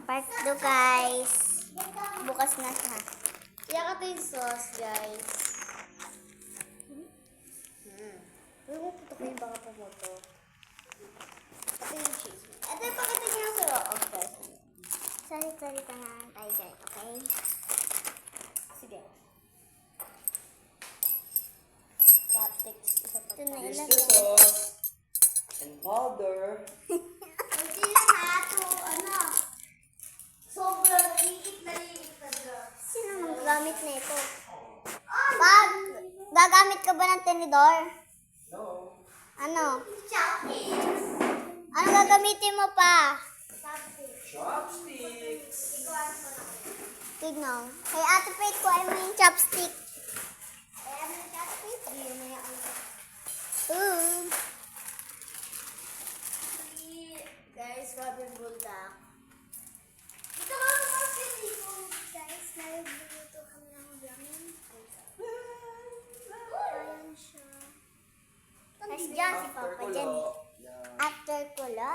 Part 2 guys. Bukas na siya. Iyak ito yung sauce, guys. Huwag mo puto ko yung baka pumoto. Ito yung cheese. Ito yung pakita niyo sa of course. Sorry ka na tayo dyan, okay? Sige. Chopsticks. Isa pa. Ito na Here's ilan. the sauce and powder. Hindi lang ha. Ito, ano. Sobrang liit na dyan. Sino nang gamit na ito? Pag gagamit ka ba ng tenedor? No. Ano? Chopsticks. Ano gagamitin mo pa? Chopsticks. Tignan. Kay Ate Faith ko ay may chopstick. Ayan yung chopsticks. Ayan na yung guys, Robin Bulldog. Dito ka naman dito. Guys, naluluto kami ng ramen. Ayan siya. Tapos dyan si Papa dyan. Yeah. After kulo.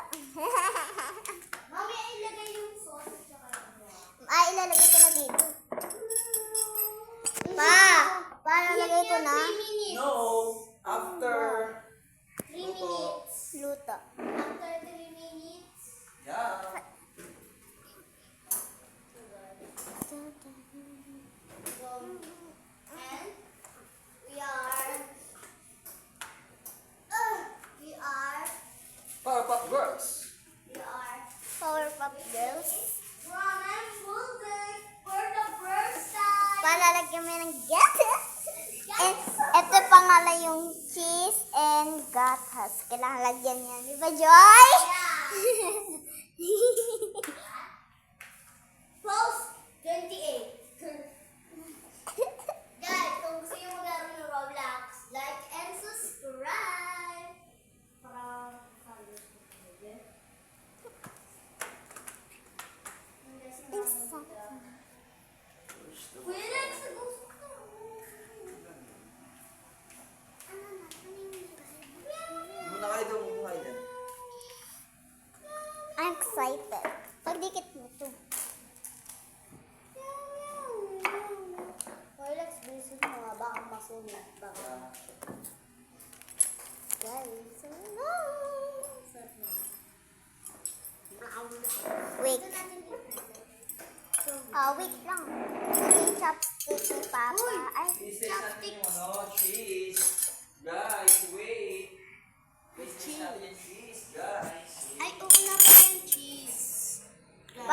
Mami, ilagay yung sauce at saka yung Ay, ilalagay ko na dito. Pa! Pa, ilalagay ko na. 3 minutes. No. After. 3 minutes. Luto. After 3 minutes. Yeah. And we are Powerpuff Girls. Powerpuff Girls. Ramen Bulldog for the first time. Palalagyan mo ng gatas. And ito pangalan yung cheese and gatas. Kailangan lagyan yan. Di ba, Joy? Post 28. Guys, kung gusto nyo maglaro ng Roblox, like and subscribe. Para Kuya Lex, gusto ko. Muna kayo doon, muna kayo dyan. I'm excited. Pagdikit mo to. Kuya Lex, busy mo nga. Baka masunod. Baka. Guys. Sarap na. Wait. Wait lang. Yung chopstick ni Papa. Ay, Isis natin yung ano, cheese. Guys, wait. Isis natin yung cheese, guys.